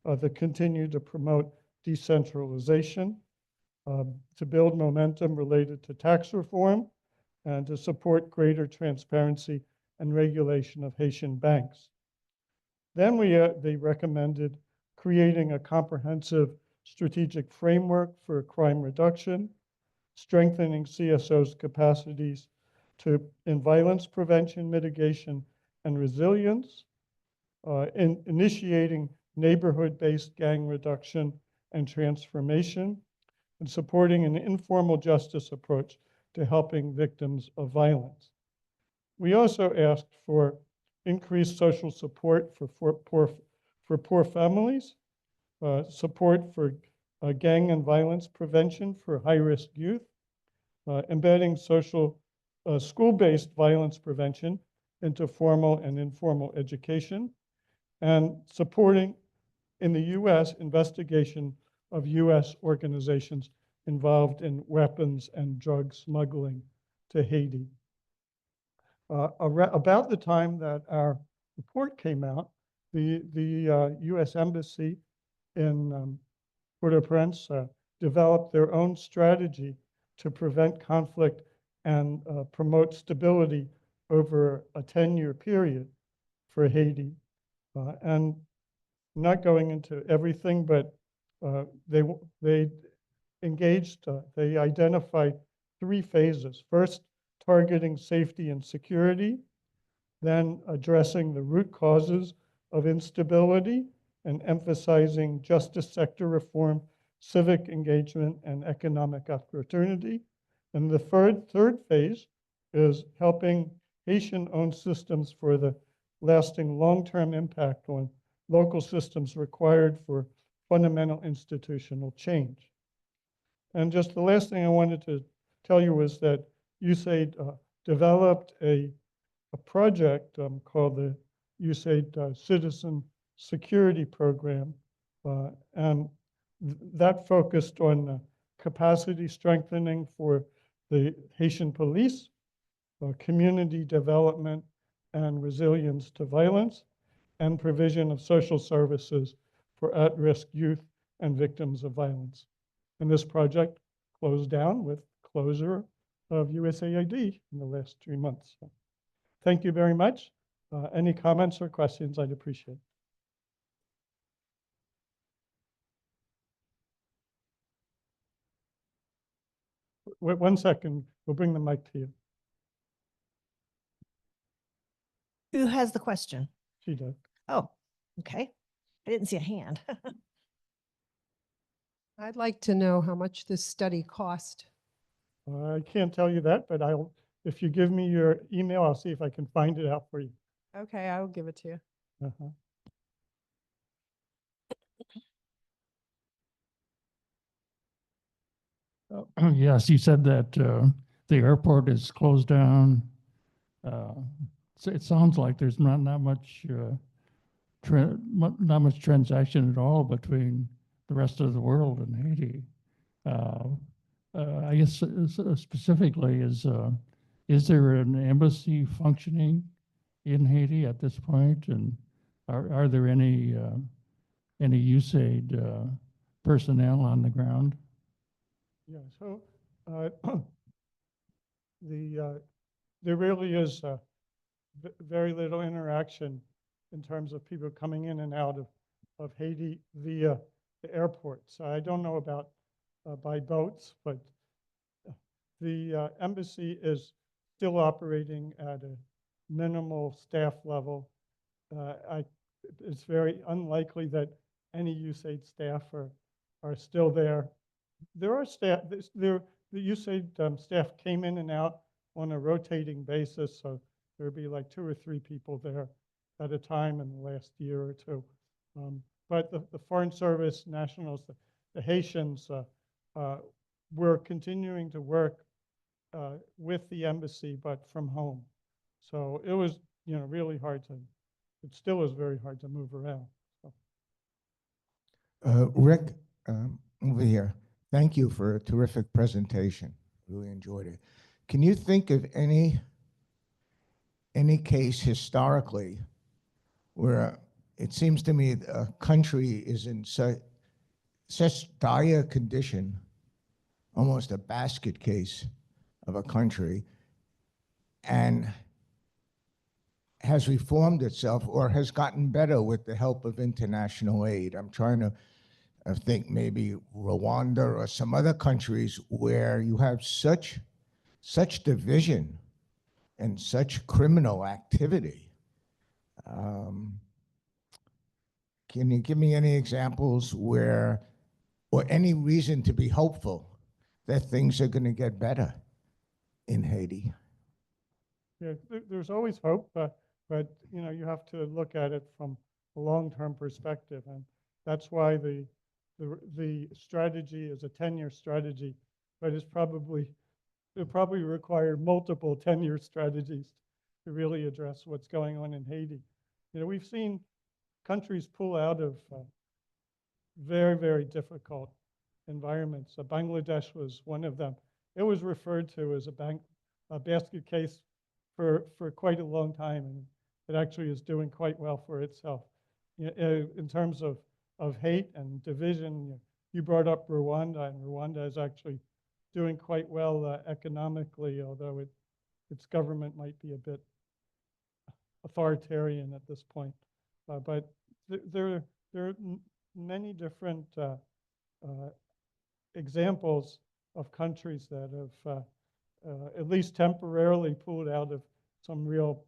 that continue to promote decentralization, to build momentum related to tax reform, and to support greater transparency and regulation of Haitian banks. Then they recommended creating a comprehensive strategic framework for crime reduction, strengthening CSO's capacities in violence prevention, mitigation, and resilience, in initiating neighborhood-based gang reduction and transformation, and supporting an informal justice approach to helping victims of violence. We also asked for increased social support for poor families, support for gang and violence prevention for high-risk youth, embedding school-based violence prevention into formal and informal education, and supporting in the U.S. investigation of U.S. organizations involved in weapons and drug smuggling to Haiti. About the time that our report came out, the U.S. Embassy in Port-au-Prince developed their own strategy to prevent conflict and promote stability over a 10-year period for Haiti. And I'm not going into everything, but they engaged, they identified 3 phases. First, targeting safety and security, then addressing the root causes of instability and emphasizing justice sector reform, civic engagement, and economic opportunity. And the third phase is helping Haitian-owned systems for the lasting long-term impact on local systems required for fundamental institutional change. And just the last thing I wanted to tell you was that USAID developed a project called the USAID Citizen Security Program, and that focused on capacity strengthening for the Haitian police, community development and resilience to violence, and provision of social services for at-risk youth and victims of violence. And this project closed down with closure of USAID in the last 3 months. So, thank you very much. Any comments or questions, I'd appreciate. Wait 1 second, we'll bring the mic to you. Who has the question? She does. Oh, okay. I didn't see a hand. I'd like to know how much this study cost. I can't tell you that, but if you give me your email, I'll see if I can find it out for you. Okay, I'll give it to you. Uh-huh. Yes, you said that the airport is closed down. So it sounds like there's not much not much transaction at all between the rest of the world and Haiti. I guess specifically is there an embassy functioning in Haiti at this point, and are there any USAID personnel on the ground? Yeah, so there really is very little interaction in terms of people coming in and out of Haiti via the airports. I don't know about by boats, but the embassy is still operating at a minimal staff level. It's very unlikely that any USAID staff are still there. There are staff, the USAID staff came in and out on a rotating basis, so there'd be like 2 or 3 people there at a time in the last year or 2. But the Foreign Service nationals, the Haitians, were continuing to work with the embassy, but from home. So it was, really hard to, it still is very hard to move around. So. Rick, over here, thank you for a terrific presentation. Really enjoyed it. Can you think of any case historically where it seems to me a country is in such dire condition, almost a basket case of a country, and has reformed itself or has gotten better with the help of international aid? I'm trying to think maybe Rwanda or some other countries where you have such division and such criminal activity. Can you give me any examples where, or any reason to be hopeful that things are going to get better in Haiti? Yeah, there's always hope, but you have to look at it from a long-term perspective, and that's why the strategy is a 10-year strategy, but it'll probably require multiple 10-year strategies to really address what's going on in Haiti. We've seen countries pull out of very, very difficult environments. Bangladesh was one of them. It was referred to as a basket case for quite a long time, and it actually is doing quite well for itself. In terms of hate and division, you brought up Rwanda, and Rwanda is actually doing quite well economically, although its government might be a bit authoritarian at this point. But there are many different examples of countries that have at least temporarily pulled out of some real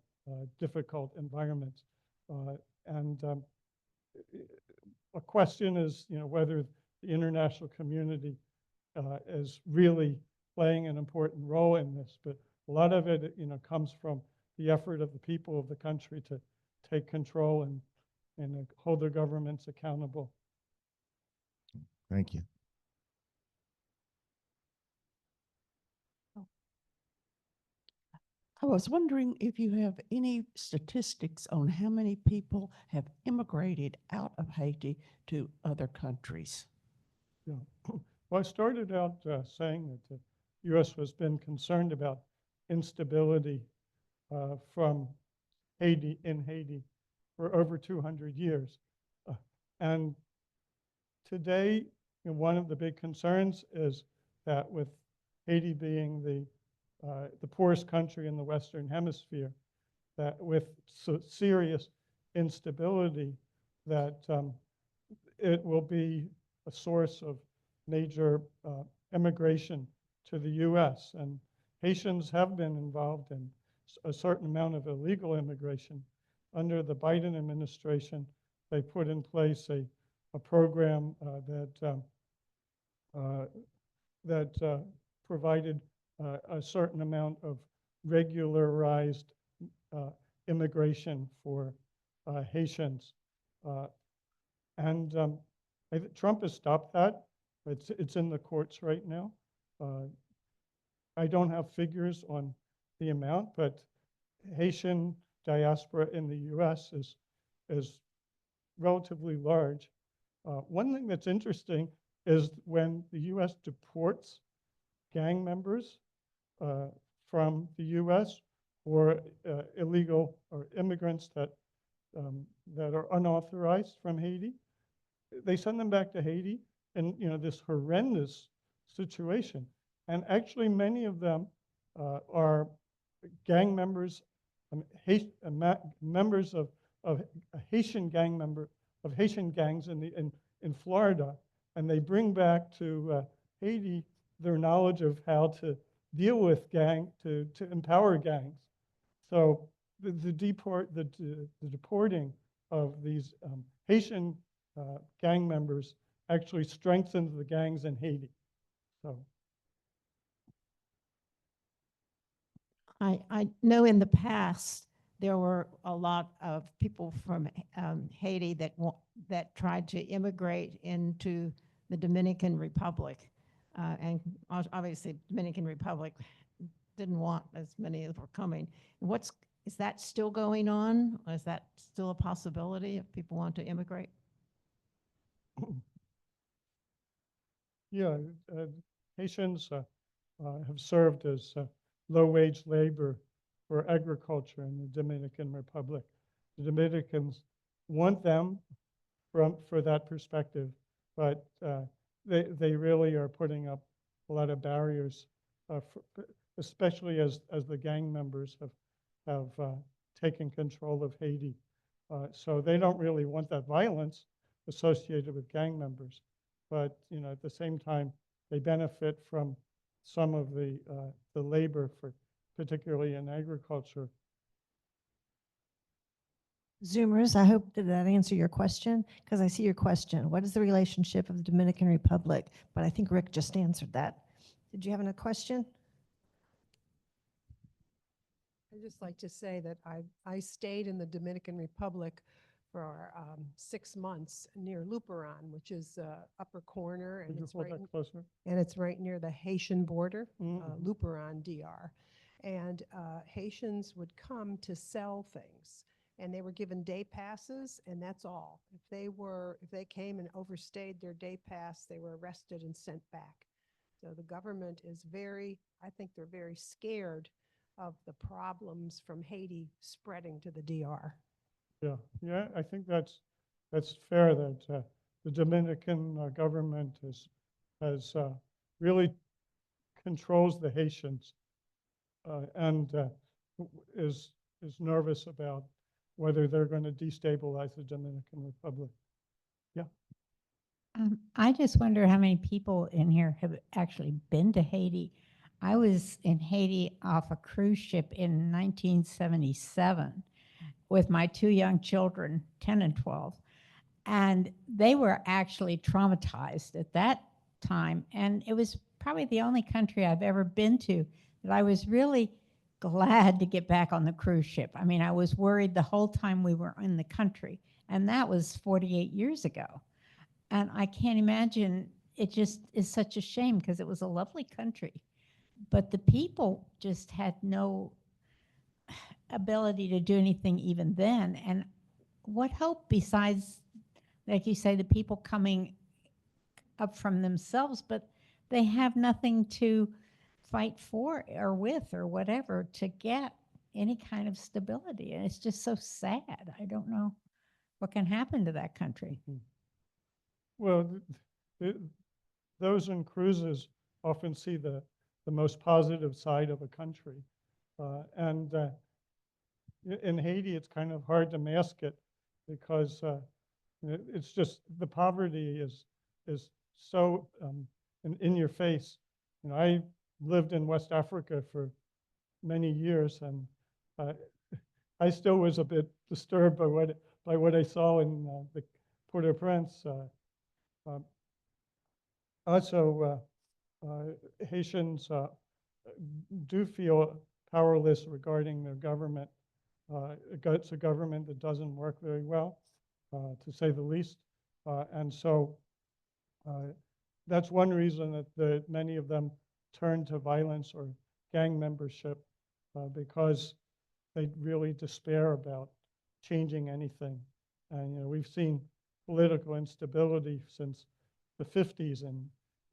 difficult environments. And a question is, whether the international community is really playing an important role in this. But a lot of it, comes from the effort of the people of the country to take control and hold their governments accountable. Thank you. I was wondering if you have any statistics on how many people have immigrated out of Haiti to other countries. Yeah. Well, I started out saying that the U.S. has been concerned about instability from Haiti, in Haiti, for over 200 years. And today, one of the big concerns is that with Haiti being the poorest country in the Western Hemisphere, that with serious instability, that it will be a source of major immigration to the U.S. And Haitians have been involved in a certain amount of illegal immigration. Under the Biden administration, they put in place a program that provided a certain amount of regularized immigration for Haitians. And Trump has stopped that. It's in the courts right now. I don't have figures on the amount, but Haitian diaspora in the U.S. is relatively large. One thing that's interesting is when the U.S. deports gang members from the U.S. or illegal or immigrants that are unauthorized from Haiti, they send them back to Haiti in this horrendous situation. And actually, many of them are gang members, members of Haitian gangs in Florida, and they bring back to Haiti their knowledge of how to deal with to empower gangs. So the deporting of these Haitian gang members actually strengthens the gangs in Haiti. So. I know in the past, there were a lot of people from Haiti that tried to immigrate into the Dominican Republic. And obviously, Dominican Republic didn't want as many as were coming. Is that still going on? Is that still a possibility if people want to immigrate? Yeah, Haitians have served as low-wage labor for agriculture in the Dominican Republic. The Dominicans want them for that perspective, but they really are putting up a lot of barriers, especially as the gang members have taken control of Haiti. So they don't really want that violence associated with gang members. But at the same time, they benefit from some of the labor, particularly in agriculture. Zoomers, I hope did that answer your question? Because I see your question. What is the relationship of the Dominican Republic? But I think Rick just answered that. Did you have a question? I'd just like to say that I stayed in the Dominican Republic for 6 months near Luperon, which is upper corner, Could and you it's hold right, that closer? and it's right near the Haitian border, Mhm. Luperon, DR. And Haitians would come to sell things, and they were given day passes, and that's all. If they came and overstayed their day pass, they were arrested and sent back. So the government is I think they're very scared of the problems from Haiti spreading to the DR. Yeah, I think that's fair that the Dominican government has really controls the Haitians and is nervous about whether they're going to destabilize the Dominican Republic. Yeah. I just wonder how many people in here have actually been to Haiti. I was in Haiti off a cruise ship in 1977 with my two young children, 10 and 12. And they were actually traumatized at that time. And it was probably the only country I've ever been to that I was really glad to get back on the cruise ship. I mean, I was worried the whole time we were in the country. And that was 48 years ago. And I can't imagine, it just is such a shame because it was a lovely country. But the people just had no ability to do anything even then. And what hope besides, like you say, the people coming up from themselves, but they have nothing to fight for or with or whatever to get any kind of stability. And it's just so sad. I don't know what can happen to that country. Well, those in cruises often see the most positive side of a country. And in Haiti, it's kind of hard to mask it because it's just the poverty is so in your face. You know, I lived in West Africa for many years, and I still was a bit disturbed by what I saw in the Port-au-Prince. Also, Haitians do feel powerless regarding their government. It's a government that doesn't work very well, to say the least. And so that's one reason that many of them turn to violence or gang membership, because they really despair about changing anything. And you know, we've seen political instability since the 50s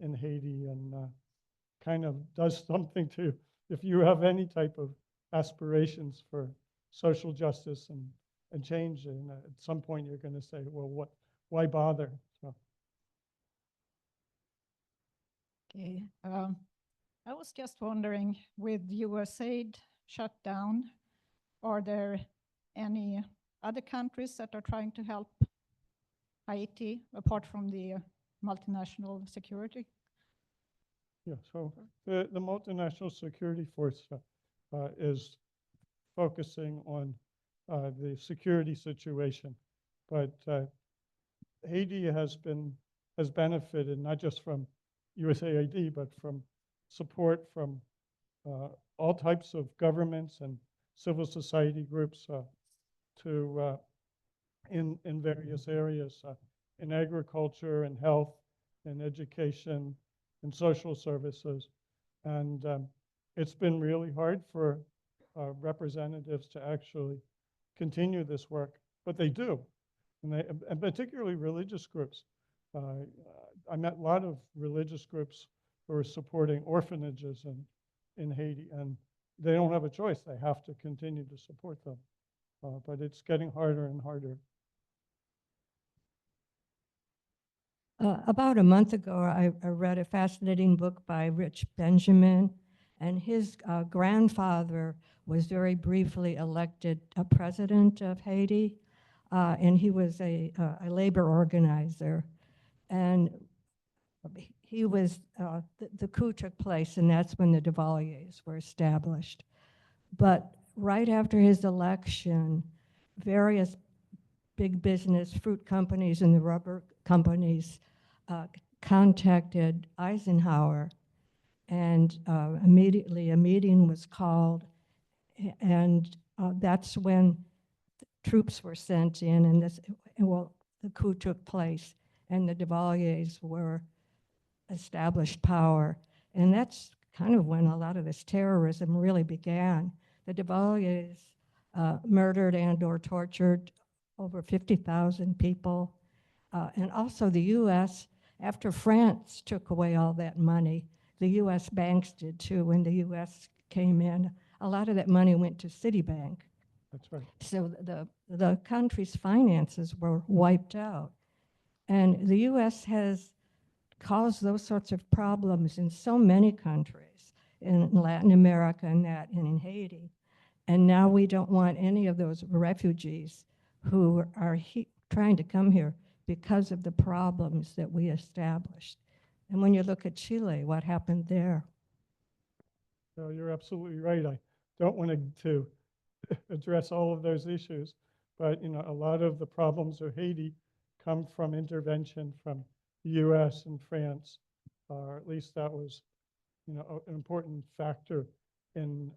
in Haiti, and kind of does something to, if you have any type of aspirations for social justice and change, and at some point you're going to say, well, why bother? So. Okay. I was just wondering, with USAID shut down, are there any other countries that are trying to help Haiti apart from the multinational security? Yeah, so the multinational security force is focusing on the security situation, but Haiti has benefited not just from USAID, but from support from all types of governments and civil society groups to in various areas, in agriculture and health and education and social services. And it's been really hard for representatives to actually continue this work, but they do, and particularly religious groups. I met a lot of religious groups who are supporting orphanages in Haiti, and they don't have a choice. They have to continue to support them. But it's getting harder and harder. About a month ago, I read a fascinating book by Rich Benjamin, and his grandfather was very briefly elected a president of Haiti, and he was a labor organizer. And he was, the coup took place, and that's when the Duvaliers were established. But right after his election, various big business, fruit companies and the rubber companies contacted Eisenhower, and immediately a meeting was called, and that's when troops were sent in, and the coup took place, and the Duvaliers were established power, and that's kind of when a lot of this terrorism really began. The Duvaliers murdered and/or tortured over 50,000 people. And also the U.S., after France took away all that money, the U.S. banks did too. When the U.S. came in, a lot of that money went to Citibank. That's right. So the country's finances were wiped out. And the U.S. has caused those sorts of problems in so many countries, in Latin America and in Haiti. And now we don't want any of those refugees who are trying to come here because of the problems that we established. And when you look at Chile, what happened there? So you're absolutely right. I don't want to address all of those issues, but a lot of the problems of Haiti come from intervention from the U.S. and France, or at least that was, an important factor in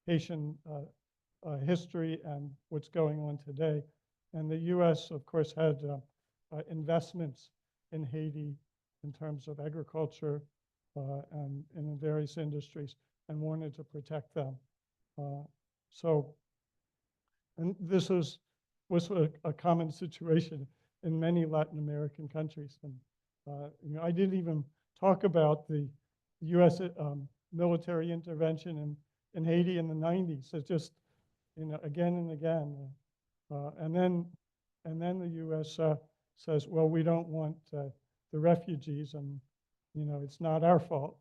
Haitian history and what's going on today. And the U.S., of course, had investments in Haiti in terms of agriculture and in various industries, and wanted to protect them. And this was a common situation in many Latin American countries. And I didn't even talk about the U.S. Military intervention in Haiti in the 90s. It's just, again and again. And then the U.S. Says, well, we don't want the refugees, and it's not our fault.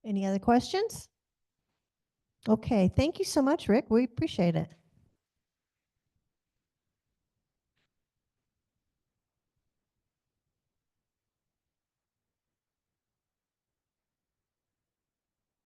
Any other questions? Okay, thank you so much, Rick. We appreciate it.